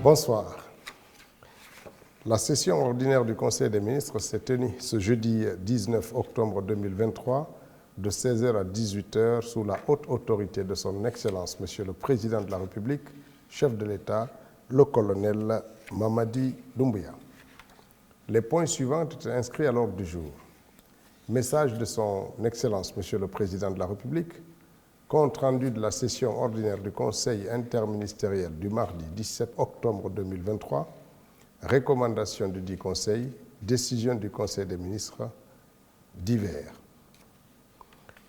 Bonsoir. La session ordinaire du Conseil des ministres s'est tenue ce jeudi 19 octobre 2023 de 16h à 18h sous la haute autorité de son Excellence, Monsieur le Président de la République, chef de l'État, le colonel Mamadi Doumbouya. Les points suivants étaient inscrits à l'ordre du jour. Message de son Excellence, Monsieur le Président de la République, compte rendu de la session ordinaire du Conseil interministériel du mardi 17 octobre 2023, recommandations du dit Conseil, décision du Conseil des ministres divers.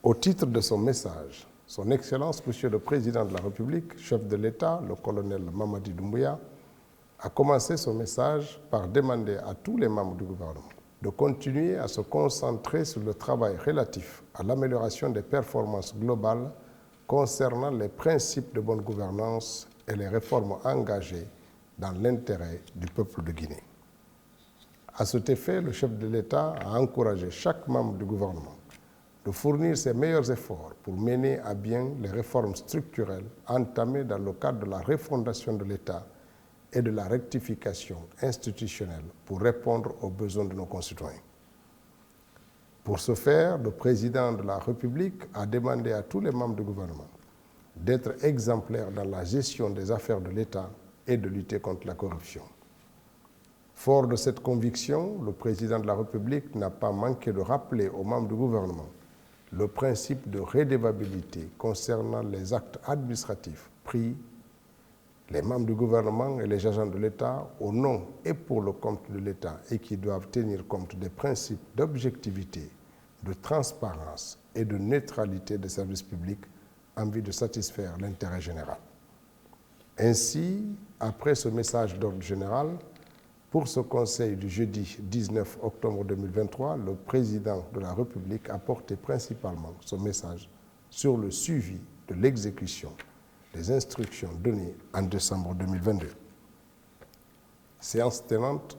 Au titre de son message, son Excellence, Monsieur le Président de la République, chef de l'État, le colonel Mamadi Doumbouya, a commencé son message par demander à tous les membres du gouvernement de continuer à se concentrer sur le travail relatif à l'amélioration des performances globales concernant les principes de bonne gouvernance et les réformes engagées dans l'intérêt du peuple de Guinée. À cet effet, le chef de l'État a encouragé chaque membre du gouvernement de fournir ses meilleurs efforts pour mener à bien les réformes structurelles entamées dans le cadre de la refondation de l'État et de la rectification institutionnelle pour répondre aux besoins de nos concitoyens. Pour ce faire, le président de la République a demandé à tous les membres du gouvernement d'être exemplaires dans la gestion des affaires de l'État et de lutter contre la corruption. Fort de cette conviction, le président de la République n'a pas manqué de rappeler aux membres du gouvernement le principe de redevabilité concernant les actes administratifs pris les membres du gouvernement et les agents de l'État au nom et pour le compte de l'État et qui doivent tenir compte des principes d'objectivité, de transparence et de neutralité des services publics en vue de satisfaire l'intérêt général. Ainsi, après ce message d'ordre général, pour ce conseil du jeudi 19 octobre 2023, le président de la République a porté principalement son message sur le suivi de l'exécution des instructions données en décembre 2022. Séance tenante,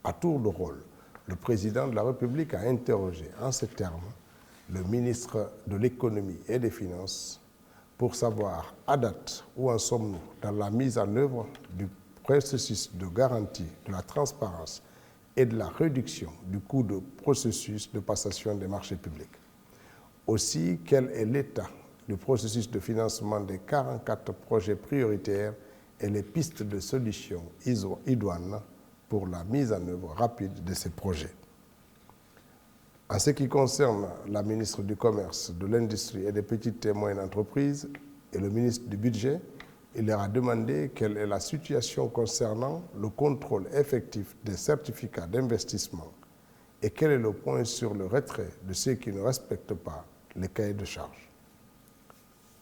à tour de rôle, le président de la République a interrogé en ces termes le ministre de l'Économie et des Finances pour savoir à date où en sommes-nous dans la mise en œuvre du processus de garantie de la transparence et de la réduction du coût de processus de passation des marchés publics. Aussi, quel est l'état du processus de financement des 44 projets prioritaires et les pistes de solutions idoines pour la mise en œuvre rapide de ces projets. En ce qui concerne la ministre du Commerce, de l'Industrie et des petites et moyennes entreprises et le ministre du Budget, il leur a demandé quelle est la situation concernant le contrôle effectif des certificats d'investissement et quel est le point sur le retrait de ceux qui ne respectent pas les cahiers de charges.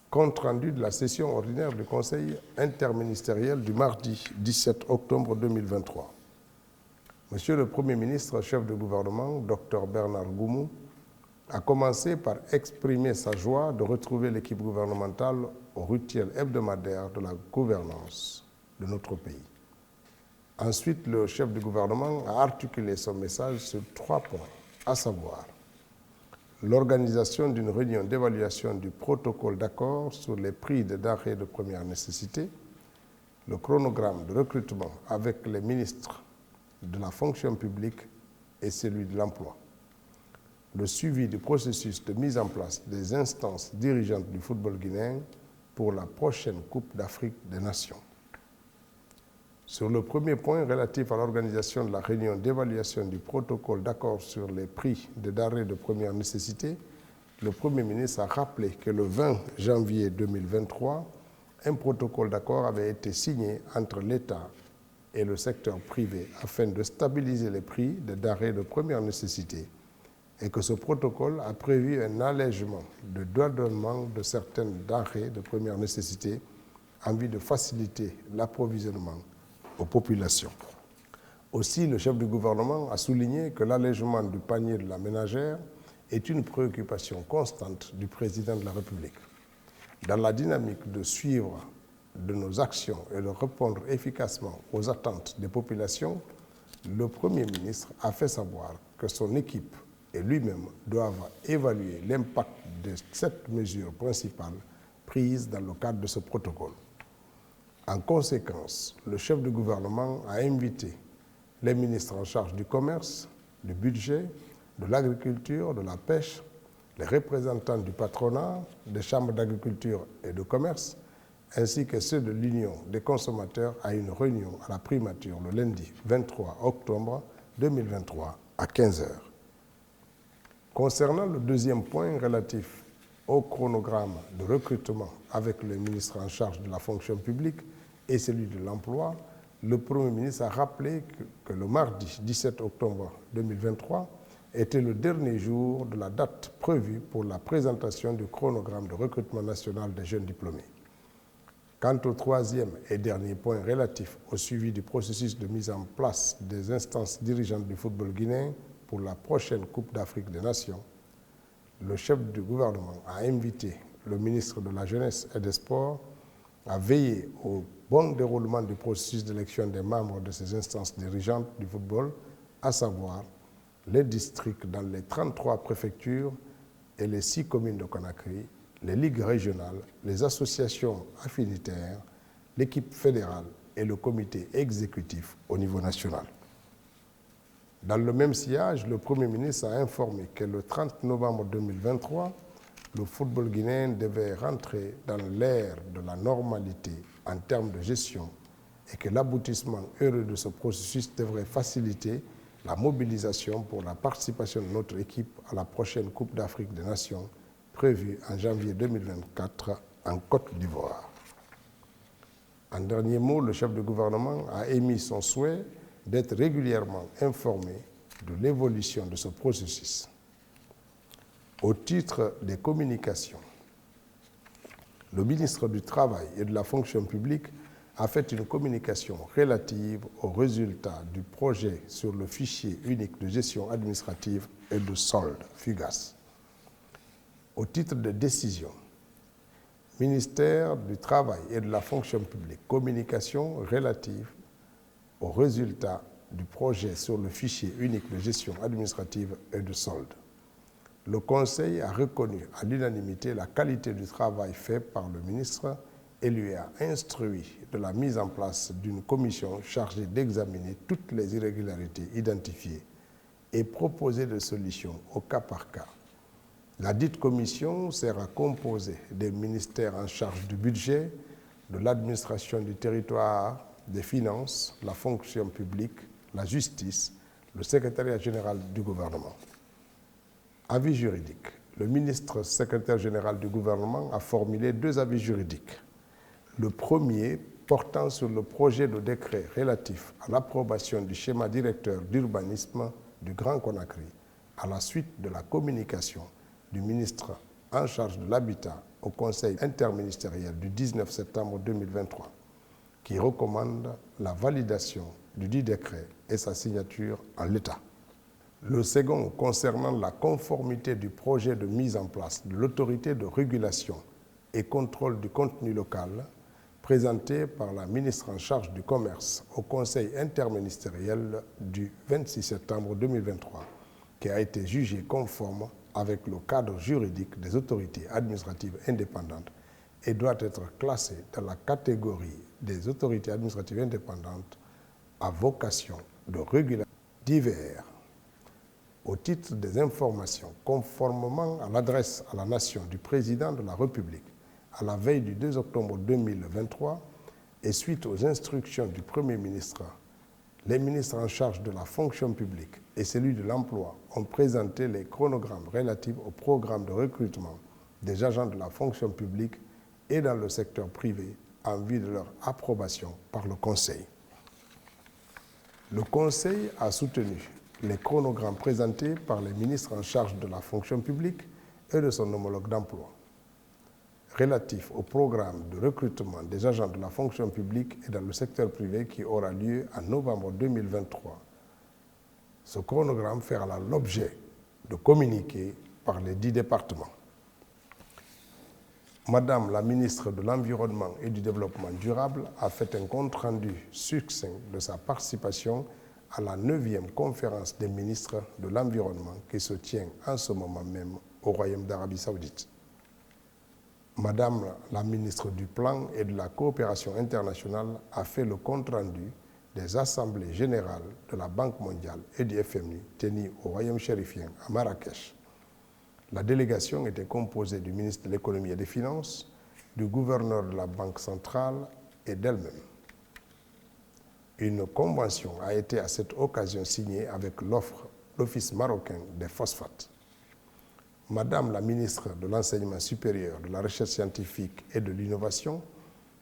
Compte rendu de la session ordinaire du Conseil interministériel du mardi 17 octobre 2023. Monsieur le Premier ministre, chef de gouvernement, Dr Bernard Goumou, a commencé par exprimer sa joie de retrouver l'équipe gouvernementale au rituel hebdomadaire de la gouvernance de notre pays. Ensuite, le chef du gouvernement a articulé son message sur 3 points, à savoir l'organisation d'une réunion d'évaluation du protocole d'accord sur les prix des denrées de première nécessité, le chronogramme de recrutement avec les ministres de la fonction publique et celui de l'emploi, le suivi du processus de mise en place des instances dirigeantes du football guinéen pour la prochaine Coupe d'Afrique des Nations. Sur le premier point relatif à l'organisation de la réunion d'évaluation du protocole d'accord sur les prix des denrées de première nécessité, le Premier ministre a rappelé que le 20 janvier 2023, un protocole d'accord avait été signé entre l'État et le secteur privé afin de stabiliser les prix des denrées de première nécessité et que ce protocole a prévu un allègement de douanement de certaines denrées de première nécessité en vue de faciliter l'approvisionnement aux populations. Aussi, le chef du gouvernement a souligné que l'allègement du panier de la ménagère est une préoccupation constante du président de la République. Dans la dynamique de suivre de nos actions et de répondre efficacement aux attentes des populations, le Premier ministre a fait savoir que son équipe et lui-même doivent évaluer l'impact de 7 mesures principales prises dans le cadre de ce protocole. En conséquence, le chef du gouvernement a invité les ministres en charge du commerce, du budget, de l'agriculture, de la pêche, les représentants du patronat, des chambres d'agriculture et de commerce, ainsi que ceux de l'Union des consommateurs à une réunion à la primature le lundi 23 octobre 2023 à 15 h. Concernant le deuxième point relatif au chronogramme de recrutement avec le ministre en charge de la fonction publique et celui de l'emploi, le Premier ministre a rappelé que le mardi 17 octobre 2023 était le dernier jour de la date prévue pour la présentation du chronogramme de recrutement national des jeunes diplômés. Quant au troisième et dernier point relatif au suivi du processus de mise en place des instances dirigeantes du football guinéen pour la prochaine Coupe d'Afrique des Nations, le chef du gouvernement a invité le ministre de la Jeunesse et des Sports à veiller au bon déroulement du processus d'élection des membres de ces instances dirigeantes du football, à savoir les districts dans les 33 préfectures et les 6 communes de Conakry, les ligues régionales, les associations affinitaires, l'équipe fédérale et le comité exécutif au niveau national. Dans le même sillage, le Premier ministre a informé que le 30 novembre 2023, le football guinéen devait rentrer dans l'ère de la normalité en termes de gestion et que l'aboutissement heureux de ce processus devrait faciliter la mobilisation pour la participation de notre équipe à la prochaine Coupe d'Afrique des Nations prévue en janvier 2024 en Côte d'Ivoire. En dernier mot, le chef du gouvernement a émis son souhait d'être régulièrement informé de l'évolution de ce processus. Au titre des communications, le ministre du Travail et de la Fonction publique a fait une communication relative aux résultats du projet sur le fichier unique de gestion administrative et de solde, FUGAS. Au titre de décision, ministère du Travail et de la Fonction publique, communication relative aux résultats du projet sur le fichier unique de gestion administrative et de solde. Le Conseil a reconnu à l'unanimité la qualité du travail fait par le ministre et lui a instruit de la mise en place d'une commission chargée d'examiner toutes les irrégularités identifiées et proposer des solutions au cas par cas. La dite commission sera composée des ministères en charge du budget, de l'administration du territoire, des finances, la fonction publique, la justice, le secrétariat général du gouvernement. Avis juridique. Le ministre secrétaire général du gouvernement a formulé 2 avis juridiques. Le premier portant sur le projet de décret relatif à l'approbation du schéma directeur d'urbanisme du Grand Conakry à la suite de la communication du ministre en charge de l'habitat au Conseil interministériel du 19 septembre 2023 qui recommande la validation du dit décret et sa signature en l'état. Le second concernant la conformité du projet de mise en place de l'autorité de régulation et contrôle du contenu local présenté par la ministre en charge du commerce au Conseil interministériel du 26 septembre 2023 qui a été jugé conforme avec le cadre juridique des autorités administratives indépendantes et doit être classé dans la catégorie des autorités administratives indépendantes à vocation de régulation divers. Au titre des informations, conformément à l'adresse à la nation du président de la République à la veille du 2 octobre 2023 et suite aux instructions du Premier ministre, les ministres en charge de la fonction publique et celui de l'emploi ont présenté les chronogrammes relatifs au programme de recrutement des agents de la fonction publique et dans le secteur privé en vue de leur approbation par le Conseil. Le Conseil a soutenu les chronogrammes présentés par les ministres en charge de la fonction publique et de son homologue d'emploi, relatifs au programme de recrutement des agents de la fonction publique et dans le secteur privé qui aura lieu en novembre 2023. Ce chronogramme fera l'objet de communiqués par les 10 départements. Madame la ministre de l'Environnement et du Développement durable a fait un compte-rendu succinct de sa participation à la 9e conférence des ministres de l'Environnement qui se tient en ce moment même au Royaume d'Arabie Saoudite. Madame la ministre du Plan et de la Coopération internationale a fait le compte-rendu des assemblées générales de la Banque mondiale et du FMI tenues au Royaume chérifien à Marrakech. La délégation était composée du ministre de l'Économie et des Finances, du gouverneur de la Banque centrale et d'elle-même. Une convention a été à cette occasion signée avec l'Office marocain des phosphates. Madame la ministre de l'Enseignement supérieur, de la Recherche scientifique et de l'Innovation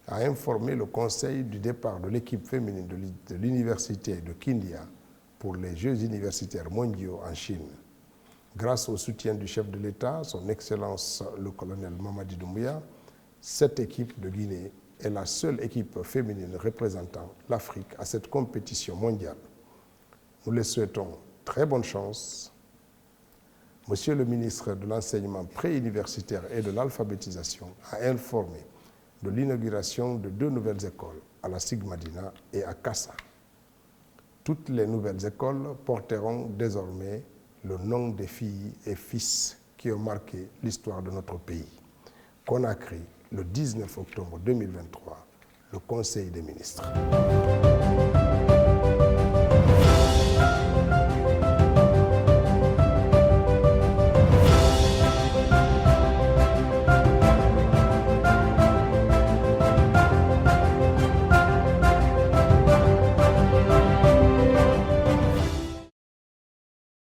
a informé le Conseil du départ de l'équipe féminine de l'Université de Kindia pour les Jeux universitaires mondiaux en Chine. Grâce au soutien du chef de l'État, son Excellence le colonel Mamadi Doumbouya, cette équipe de Guinée est la seule équipe féminine représentant l'Afrique à cette compétition mondiale. Nous les souhaitons très bonne chance. Monsieur le ministre de l'Enseignement préuniversitaire et de l'Alphabétisation a informé de l'inauguration de 2 nouvelles écoles à la Sigmadina et à Kassa. Toutes les nouvelles écoles porteront désormais le nom des filles et fils qui ont marqué l'histoire de notre pays. Conakry, le 19 octobre 2023, le Conseil des ministres.